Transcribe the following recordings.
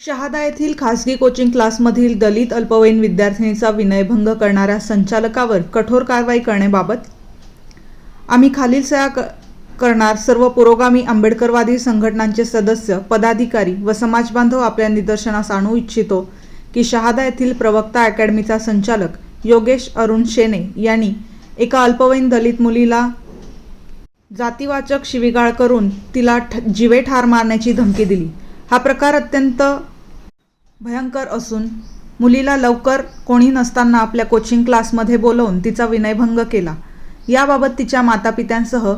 शहादा येथील खासगी कोचिंग क्लासमधील दलित अल्पवयीन विद्यार्थिनीचा विनयभंग करणाऱ्या संचालकावर कठोर कारवाई करण्याबाबत आम्ही खालील सह्या करणार सर्व पुरोगामी आंबेडकरवादी संघटनांचे सदस्य, पदाधिकारी व समाजबांधव आपल्या निदर्शनास आणू इच्छितो की शहादा येथील प्रवक्ता अकॅडमीचा संचालक योगेश अरुण शेने यांनी एका अल्पवयीन दलित मुलीला जातीवाचक शिवीगाळ करून तिला जीवे ठार मारण्याची धमकी दिली। हा प्रकार अत्यंत भयंकर असून मुलीला लवकर कोणी नसताना आपल्या कोचिंग क्लासमध्ये बोलवून तिचा विनयभंग केला। याबाबत तिच्या मातापित्यांसह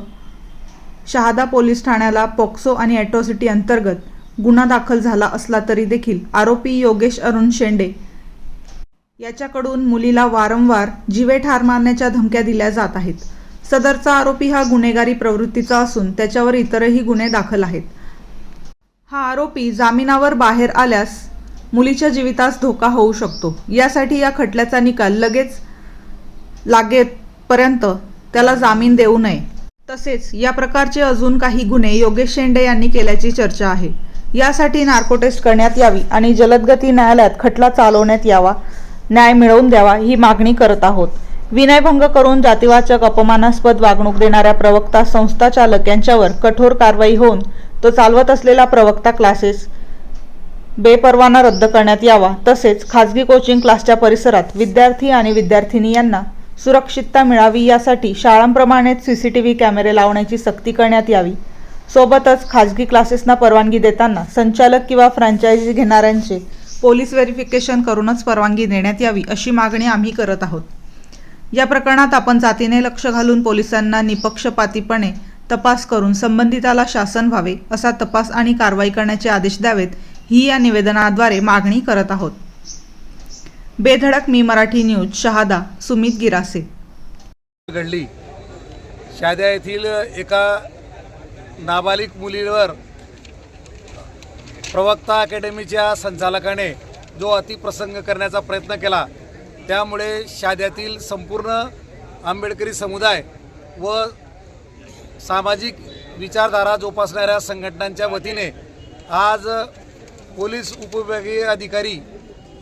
शहादा पोलीस ठाण्याला पॉक्सो आणि ॲट्रॉसिटी अंतर्गत गुन्हा दाखल झाला असला तरी देखील आरोपी योगेश अरुण शेंडे याच्याकडून मुलीला वारंवार जीवे ठार मारण्याच्या धमक्या दिल्या जात आहेत। सदरचा आरोपी हा गुन्हेगारी प्रवृत्तीचा असून त्याच्यावर इतरही गुन्हे दाखल आहेत। हा आरोपी जामिनावर बाहेर आल्यास मुलीच्या जीवितास धोका होऊ शकतो। यासाठी या खटल्याचा निकाल लगेच लागेपर्यंत त्याला जामीन देऊ नये। तसेच या प्रकारचे अजून काही गुन्हे योगेश शेंडे यांनी केल्याची चर्चा आहे। यासाठी नार्को टेस्ट करण्यात यावी आणि जलदगती न्यायालयात खटला चालवण्यात यावा, न्याय मिळवून द्यावा ही मागणी करत आहोत। विनयभंग करून जातीवाचक अपमानास्पद वागणूक देणाऱ्या प्रवक्ता संस्था चालक यांच्यावर कठोर कारवाई होऊन तो चालवत असलेला प्रवक्ता क्लासेस बेपरवाना रद्द करण्यात यावा। तसेच खाजगी कोचिंग क्लासच्या परिसरात विद्यार्थी आणि विद्यार्थिनी यांना सुरक्षितता मिळावी यासाठी शाळांप्रमाणेच सीसीटीव्ही कॅमेरे लावण्याची सक्ती करण्यात यावी। सोबतच खाजगी क्लासेसना परवानगी देताना संचालक किंवा फ्रँचायझी घेणाऱ्यांचे पोलीस व्हेरिफिकेशन करूनच परवानगी देण्यात यावी अशी मागणी आम्ही करत आहोत। या प्रकरणात आपण जातीने लक्ष घालून पोलिसांना निपक्षपातीपणे तपास करून संबंधिताला शासन व्हावे, असा तपास आणि कारवाई करण्याचे आदेश द्यावेत ही या निवेदनाद्वारे मागणी करत आहोत। बेधडक मी मराठी न्यूज, शहादा, सुमित गिरासे। घडली शहादा येथील एका नाबालिग मुलीवर प्रवक्ता अकॅडमीच्या संचालकाने जो अतिप्रसंग करण्याचा प्रयत्न केला, त्यामुळे शहाद्यातील संपूर्ण आंबेडकरी समुदाय व सामाजिक विचारधारा जोपासणाऱ्या संघटनांच्या वतीने आज पोलीस उपविभागीय अधिकारी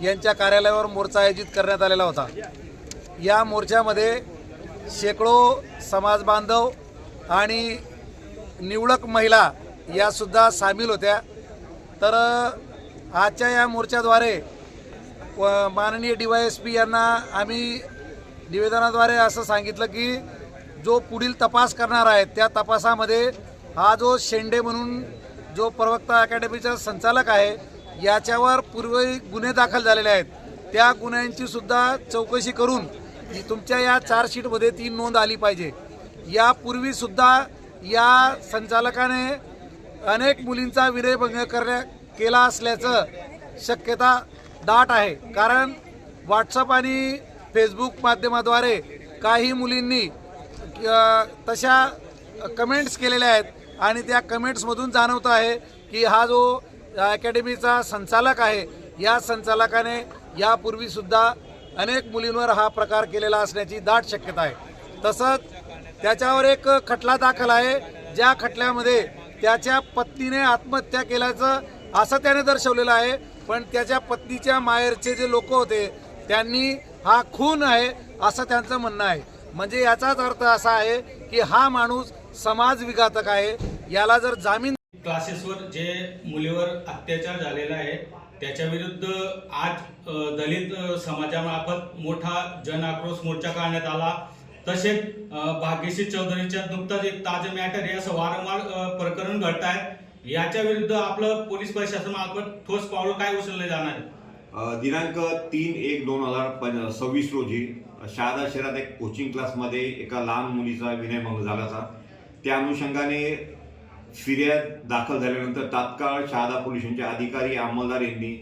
यांच्या कार्यालयावर मोर्चा आयोजित करण्यात आलेला होता। या मोर्चामध्ये शेकडो समाज बांधव आणि निवडक महिला यासुद्धा सामील होत्या। तर आजच्या या मोर्चाद्वारे माननीय DYSP यांना आम्ही निवेदनाद्वारे असं सांगितलं की जो पुढील तपास करणार आहे त्या तपासामध्ये हा जो शेंडे म्हणून जो प्रवक्ता अकॅडमीचा संचालक आहे याच्यावर पूर्वी गुन्हे दाखल झालेले आहेत, त्या गुन्ह्यांची सुद्धा चौकशी करून तुमच्या या चार्जशीटमध्ये ती नोंद आली पाहिजे। यापूर्वीसुद्धा या संचालकाने अनेक मुलींचा विनयभंग केला असल्याचं शक्यता दाट आहे। कारण व्हॉट्सअप आणि फेसबुक माध्यमाद्वारे काही मुलींनी तशा कमेंट्स केलेल्या आहेत आणि त्या कमेंट्समधून जाणवतं आहे की हा जो अकॅडमीचा संचालक आहे या संचालकाने यापूर्वीसुद्धा अनेक मुलींवर हा प्रकार केलेला असण्याची दाट शक्यता आहे। तसंच त्याच्यावर एक खटला दाखल आहे, ज्या खटल्यामध्ये त्याच्या पत्नीने आत्महत्या केल्याचं असं त्याने दर्शवलेलं आहे, पण त्याच्या पत्नीच्या माहेरचे जे लोक होते त्यांनी हा खून आहे असं त्यांचं म्हणणं आहे। म्हणजे याचाच अर्थ असा आहे की हा माणूस समाजविघातक आहे। याला जर जामीन क्लासेसवर जे मुलीवर अत्याचार झालेला आहे त्याच्या विरुद्ध आज दलित समाजामार्फत मोठा जन आक्रोश मोर्चा काढण्यात आला। तसेच भाग्यश्री चौधरीच्या नुकताच एक ताजं मॅटर आहे असं वारंवार प्रकरण घडत आहे। याच्या विरुद्ध आपलं पोलीस प्रशासनामार्फत ठोस पावलं काय उचलले जाणार आहे? दिनांक 3/1/2026 रोजी शहादा शहरात एक कोचिंग क्लासमध्ये एका लहान मुलीचा विनयभंग झाला होता। त्या अनुषंगाने फिर्याद दाखल झाल्यानंतर तात्काळ शहादा पोलिसांचे अधिकारी अंमलदार यांनी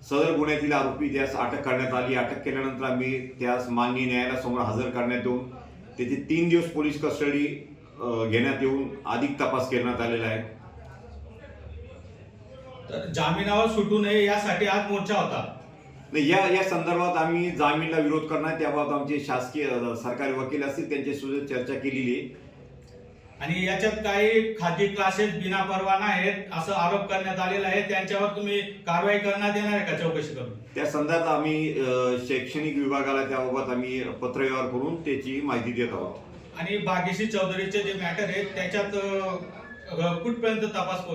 सदर गुन्ह्यातील आरोपी त्यास अटक करण्यात आली। अटक केल्यानंतर आम्ही त्यास माननीय न्यायालयासमोर हजर करण्यात येऊन त्याची 3 दिवस पोलीस कस्टडी घेण्यात येऊन अधिक तपास करण्यात आलेला आहे। तर जामिनावर सुटू नये यासाठी आज मोर्चा होता। या संदर्भात आम्ही जामीनला विरोध करणार, त्याबाबत आमचे शासकीय सरकारी वकील असतील त्यांच्यासोबत चर्चा केलेली आहे। आणि याच्यात काही खाजगी क्लासेस बिना परवाना आहेत असं आरोप करण्यात आलेला आहे. त्यांच्यावर तुम्ही कारवाई करण्यात येणार आहे का चौकशी करून? त्या संदर्भात आम्ही शैक्षणिक विभागाला त्याबाबत आम्ही पत्रव्यवहार करून त्याची माहिती देत आहोत. आणि भाग्यश्री चौधरीचे जे मॅटर आहेत त्याच्यात कुठपर्यंत तपास